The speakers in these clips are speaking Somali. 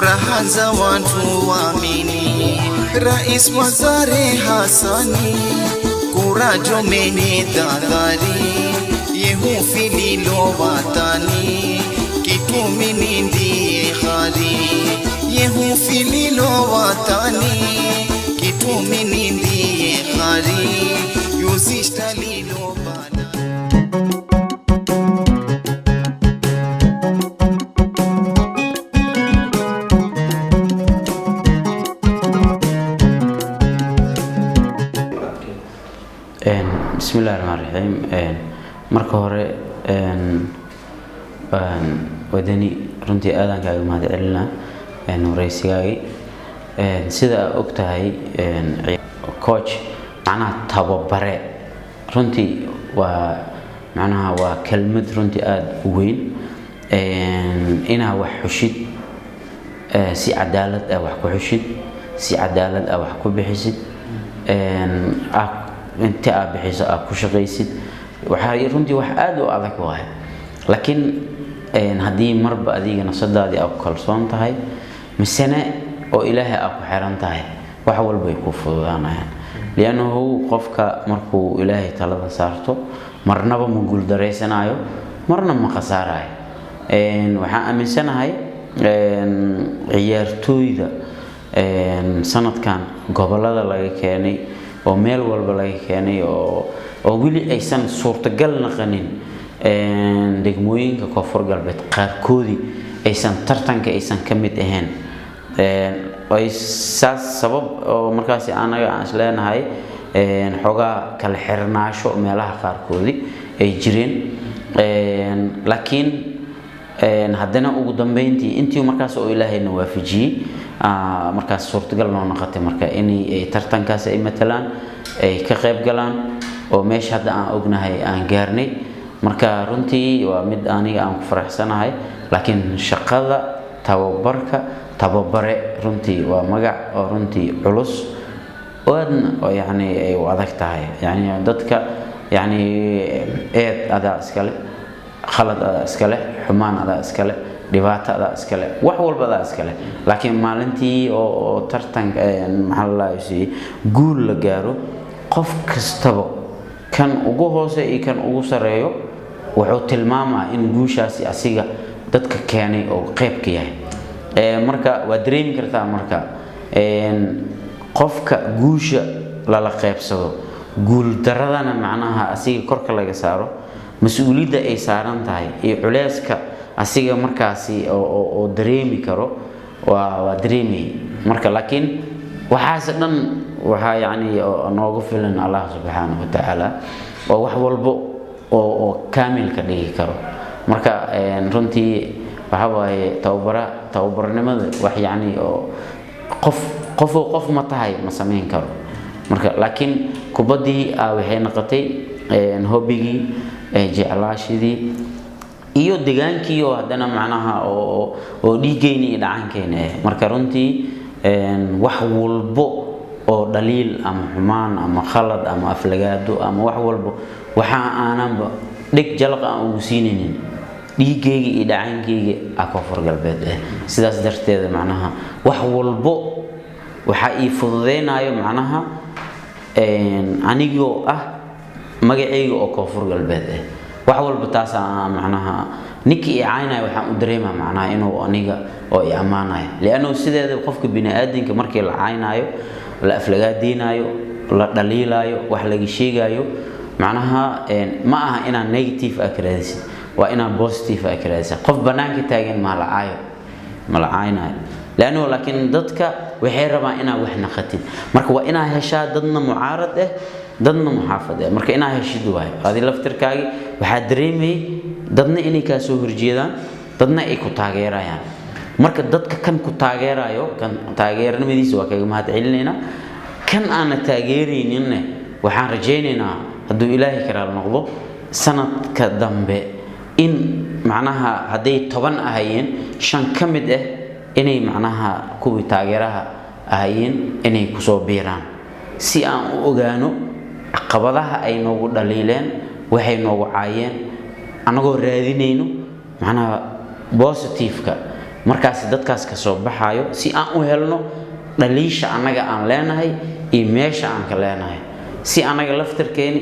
furaha za watu waamini, Rais Wazare Hassani kurajo mene dadari, yehu fililo watani kitumini ndiye khari, yehu fililo watani kitumini ndiye khari, yuzishtalilo bana. Bismillahirrahmanirrahim. Marka hore wadani runtii aadan kaaga mahadcelinaa wareysigaagii sida og tahay coach macnaha tababare runtii waa macnaha waa kelmad runtii aad u weyn inaa wax xushid si cadaalad ah wax ku xushid si cadaalad ah wax ku bixisid inta aad bixiso aad ku shaqaysid waxa runtii wax aad u adag waay laakiin haddii marba adiga nafsadaadii aad ku kalsoon tahay misana oo ilaahay aad ku xiran tahay wax walba ay ku fududaanayaan lianahu qofka markuu ilaahay talada saarto marnaba ma guul dareysanayo marna ma khasaarayo waxaan aaminsanahay ciyaartooyda sanadkan gobolada laga keenay oo meel walba laga keenay oo wili aysan suurtagal naqanin degmooyinka koonfur galbeed qaarkoodii aysan tartanka aysan ka mid ahayn ay saas sabab oo markaas anaga aan isleenahay xogaa kala xirnaasho meelaha qaarkoodii ay jireen laakiin haddana ugu dambeyntii intii markaas oo ilaahayna waafajiyay markaas suurtagal noo noqotay marka inay tartankaas ay matalaan ay ka qayb galaan oo meesha hadda aan ognahay aan gaarnay marka runtii waa mid aniga aan ku faraxsanahay laakiin shaqada tababarka tababare runtii waa magac oo runtii culus aadna oo yani ay u adag tahay yani dadka yani adaa iskale khalad adaa iskale xumaan adaa iskale dhibaatada iskale wax walba adaa iskale laakiin maalintii oo tartanka maxaa la yiraahdaa guul la gaaro qof kastaba kan ugu hoose iyo kan ugu sareeyo wuxuu tilmaamaa in guushaasi asiga dadka keenay oo qayb ka yahay marka waa dareemi kartaa marka qofka guusha la qaybsado guul daradana macnaha asiga korka laga saaro mas'uuliyadda ay saaran tahay iyo culeyska asiga markaasi oo dareemi karo waa dareemi marka laakiin waxaas dhan waxa yani noogu filan Allah subhanahu wa ta'ala waa wax walbo oo kaamil ka dhigi karo marka runtii waxa waaye tababarnimada wax yani oo qof ma tahay ma sameyn karo marka laakiin kubadii waxay noqotay hobigii jeclaashidii iyo degaankii oo hadana macnaha oo dhiigayni dhacankeena marka runtii wax walbo oo dhaliil ama xumaan ama khalad ama aflagaado ama wax walbo waxa aananba dhig jalqa aan ugu siinaynin dhiigayga iyo dhacankayga koonfur galbeed sidaas darteed macnaha wax walbo waxa ii fududeynayo macnaha anigoo magacayga oo koonfur galbeed wax walba taas macnaha ninkii caynay waxaan u dareemaa macnaha inuu aniga oo i amaanayo liano sideeda qofka bini aadamka markii la caynayo la aflagaadeynayo la dhaliilayo wax laga sheegayo macnaha ma aha inaan negative akraadis waa inaan positive akraadis qof banaanka taagan ma la caynayo laano laakiin dadka waxay rabaan inaa wax naqatid marka waa inaa heshaa dadna mucaarad dadna muxaafad marka inaa heshid waay adi laftirkaagi waxa dareemay dadna inay ka soo horjeedaan dadna ay ku taageerayaan marka dadka kan ku taageerayo kan taageernimadiisa waa kaga mahadcelinayna kan aan taageeraynin waxaan rajaynaynaa hadduu ilaahay karaal noqdo sanadka dambe in macnaha haday 10 ahayeen 5 kamid inay macnaha kuwi taageeraha ahayeen inay ku soo biiraan si aan u ogaano caqabadaha ay noogu dhaliileen waxay noogu caayeen anagoo raadinayno macnaha positive-ka markaas dadkaas ka soo baxayo si aan u helno dhaliisha anaga aan leenahay iyo meesha aan ka leenahay si anaga laftirkeeni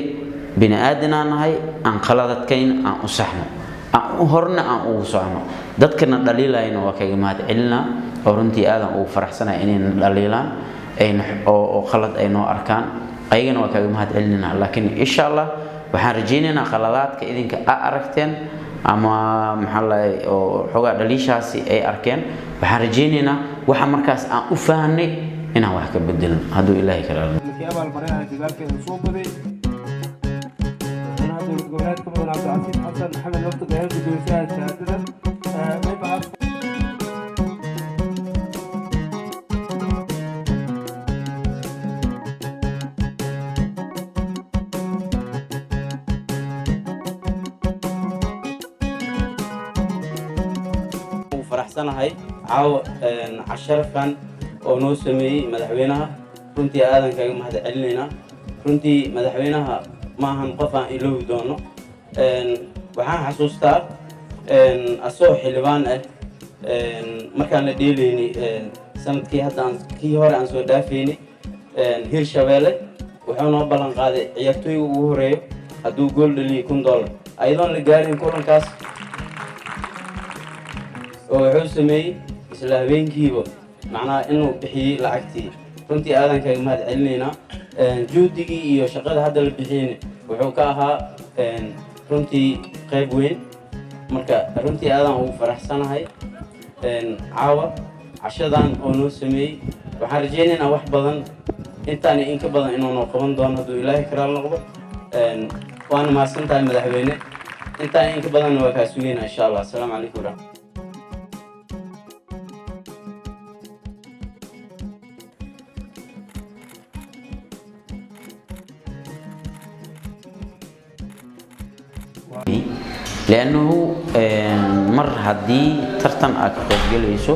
bini aadan nahay aan qaladadkeen aan u saxno aan horna aan ugu socno dadkana dhaliilayna waa kaga mahad celinaa oo runtii aadan ugu faraxsanahay inay dhaliilaan oo qalad ay noo arkaan ayagana waa kaga mahad celinaa laakiin insha Allah waxaan rajaynaynaa qaladaadka idinka aragteen ama maxaa la oo xogaa dhaliishaasi ay arkeen waxaan rajaynaynaa waxa markaas aan u faahnay inaan wax ka bedelno hadduu ilaahay ka raali فرحسناهاي عاو عشرفان oo noo sameeyay madaxweynaha runtii aadan kaga mahad celinayna runtii madaxweynaha ma ahan qof aan iloobi doono waxaan xasuustaa asoo xilibaan markaan la dheeleynay sanadkii hadda kii hore aan soo dhaafeynay Hirshabeelle wuxuu noo ballan qaaday ciyaartooyga ugu horeeyo hadduu gool dhaliyo $1,000 ayadoon la gaarin kulankaas oo wuxuu sameeyay isla habeenkiiba macnaha inuu bixiyay lacagtii runtii aadan kaga mahad celinayna juudigii iyo shaqada hadda la bixiyay wuxuu ka ahaa runtii qayb weyn marka runtii aadan ugu faraxsanahay caawa cashadan oo noo sameeyay waxaan rajaynaynaa wax badan intaan in ka badan inuu noo qaban doono hadduu ilaahay ka raali noqdo waana mahadsantahay madaxweyne intaan in ka badan waa kaa sugeynaa insha Allah assalaamu calaykum لأنه مر هدي ترتن أكتر جليسو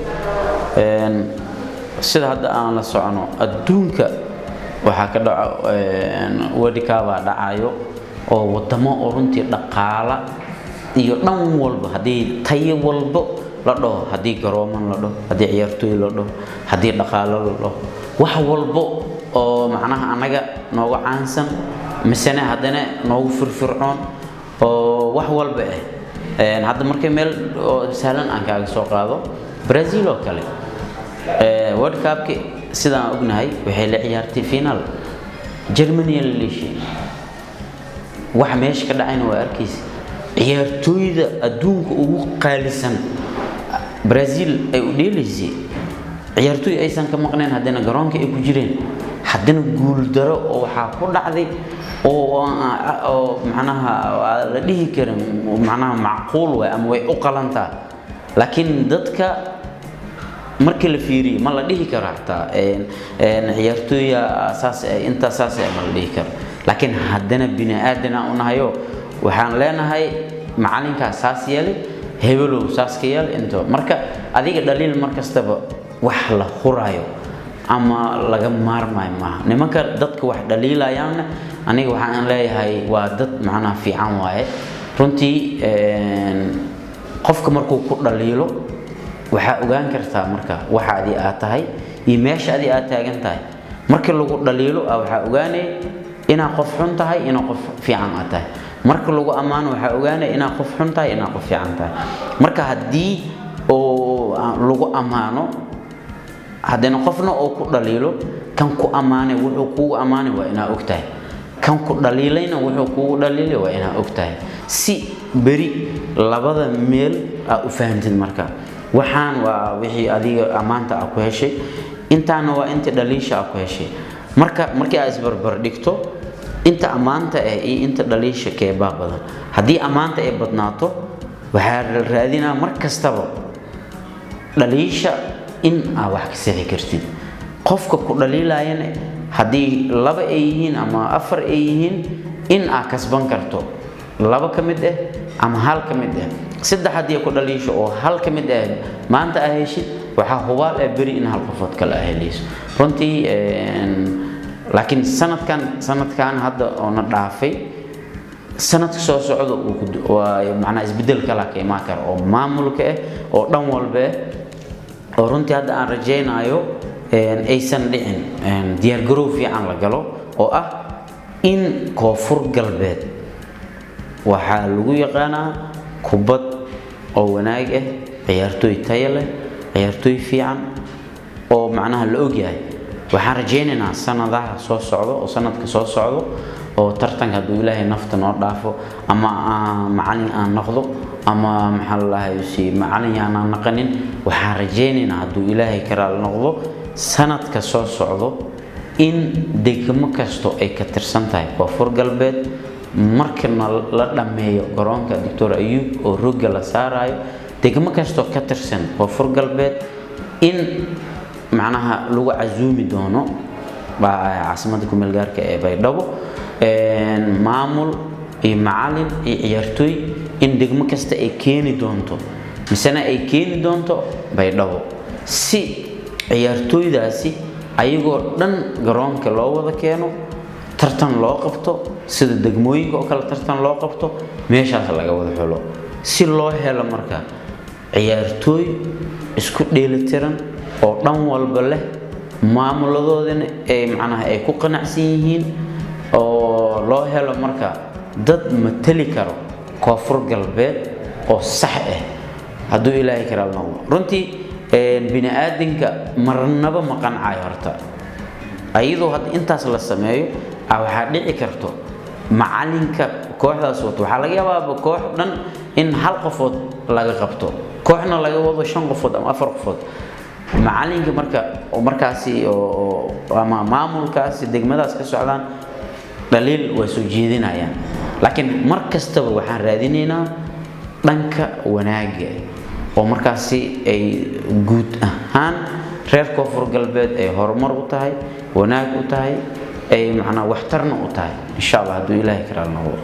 سيد هذا أنا لسعنو الدونك وحكذا وديكابا دعايو أو وتما أورنتي دقالة ينام والب هدي تي والب لدو هدي كرومان لدو هدي عيرتوي لدو هدي دقالة لدو وحولب أو معناها أنا جا نوع عنسن مسنا هدنا نوع فرفرعون oo wax walba hadda markay meel sahlan aan kaaga soo qaado Brazil oo kale World Cup sidaan ognahay waxay la ciyaartay final Germany la leeshay wax meesha ka dhacayna waa arkiis ciyaartooyda adduunka ugu qaalisan Brazil ay u dheelaysay ciyaartooy aysan ka maqneen hadana garoonka ay ku jireen hadana guul daro oo waxa ku dhacday oo macnaha la dhihi karin macnaha macquul way ama way u qalantaa laakiin dadka markii la fiiriyo ma la dhihi karo xataa ciyaartooyda asaas inta asaas ma la dhihi karo laakiin haddana bini aadana unahayo waxaan leenahay macalinka asaas yeelay hebelow asaas ka yeel inta marka adiga dhaliil markastaba wax la hurayo ama laga maarmay ma nimanka dadka wax dhaliilayaan aniga waxaan leeyahay waa dad macna fiican waaye runtii qofka markuu ku dhaliilo waxa ogaan kartaa marka waxa adii aad tahay iyo meesha adii aad taagan tahay marka lagu dhaliilo waxa ogaanay ina qof xun tahay ina qof fiican aad tahay marka lagu amaano waxa ogaanay ina qof xun tahay ina qof fiican tahay marka hadii oo lagu amaano hadana qofna oo ku dhaliilo kan ku amaanay wuxuu ku amaanay waa ina ogtahay kan ku dhaliilayna wuxuu ku dhaliilay waa ina ogtahay si bari labada meel u fahantin marka waxaan waa wixii adiga amaanta ku heshay intaana waa inta dhaliisha ku heshay markii aad isbarbar dhigto inta amaanta iyo inta dhaliisha kee badan hadii amaanta ay badnaato waxa la raadinaa markastaba dhaliisha in wax ka sii kartid qofka ku dhaliilayna hadii laba ay yihiin ama afar ay yihiin in kasban karto laba kamid ama hal kamid saddex hadii ku dhaliisho oo hal kamid maanta ahayshid waxa hubaal bari in hal qofood kala ahayliis runtii laakiin sanadkan hadda oo na dhaafay sanadka soo socdo waa macna isbedel kala ka imaan karo oo maamulka oo dhan walba oo runtii hadda aan rajaynayo aysan dhicin diyaar garow fiican la galo oo ah in koonfur galbeed waxaa lagu yaqaanaa kubad oo wanaag ah ciyaartooy tayo leh ciyaartooy fiican oo macnaha la ogyahay waxaan rajaynaynaa sanadaha soo socdo oo sanadka soo socdo oo tartanka hadduu ilaahay nafta noo dhaafo ama macallin aan noqdo ama maxaa la dhahay si macallin aan naqanin waxaan rajaynaynaa hadduu ilaahay karaal noqdo sanadka soo socdo in degmo kasto ay ka tirsan tahay koonfur galbeed markana la dhameeyo garoonka Dr. Ayub oo roga la saarayo degmo kasto ka tirsan koonfur galbeed in macnaha lagu casuumi doono caasimada ku meel gaarka ee Baydhabo maamul iyo macallin iyo ciyaartooy in degmo kasta ay keeni doonto misana ay keeni doonto Baydhabo si ciyaartooydaasi ayagoo dhan garoonka loo wada keeno tartan loo qabto sida degmooyinka oo kale tartan loo qabto meeshaas laga wada xulo si loo helo marka ciyaartooy isku dheelitiran oo dhan walba leh maamuladoodana ay macnaha ay ku qanacsan yihiin oo loo helo marka dad matali karo koonfur galbeed oo sax ah hadduu ilaahay karaal noqdo runtii bini aadamka marnaba ma qancay horta ayadoo had intaas la sameeyo waxaa dhici karto macallinka kooxdaas waxaa laga yaabaa koox dhan in hal qofood laga qabto kooxna laga wado 5 qofood ama 4 qofood macallinka markaasi ama maamulkaasi degmadaas ka socdaan daliil way soo jeedinayaan laakiin mar kastaba waxaan raadinaynaa dhanka wanaaga oo markaasi ay guud ahaan reer koonfur galbeed ay horumar u tahay wanaag u tahay ay macna waxtarna u tahay insha Allah hadduu ilaahay karaal noqdo